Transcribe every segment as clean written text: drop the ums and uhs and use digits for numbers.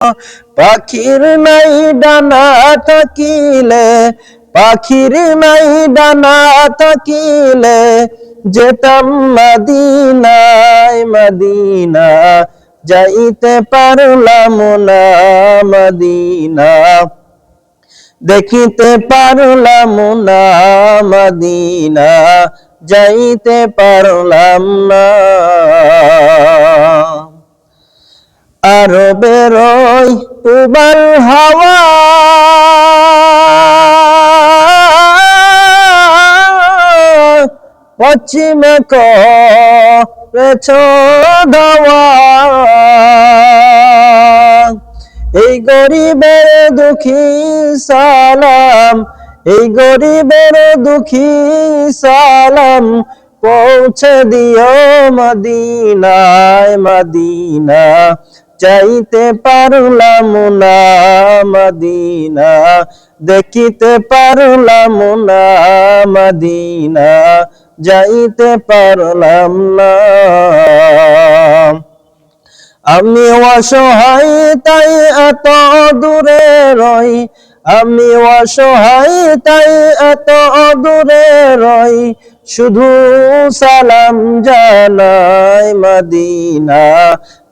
পাখির নাই ডানা থাকিলে, পাখির নাই ডানা থাকিলে, যেতাম মদিনায় মদিনা, যাইতে পারলাম না মদিনা, দেখিতে পারলাম না মদিনা, যাইতে পারলাম না। আরবের ওই উবাল হাওয়া, পশ্চিমে করেছ ধাওয়া, এই গরিবের দুঃখী সালাম, এই গরিবের দুঃখী সালাম, পৌঁছে দিও মদিনায় মদিনা, যাইতে পারলাম না মদিনা, দেখিতে পারলাম না মদিনা, যাইতে পারলাম না। আমি অসহায় তাই এত দূরে রই, আমি অসহায় তাই এত দূরে রই, শুধু সালাম জানাই মদিনা,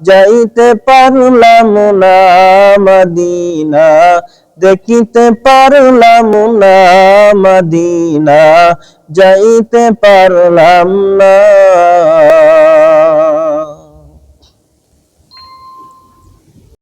যাইতে পারলাম না মদিনা, দেখিতে পারলাম না মদিনা, যাইতে পারলাম না।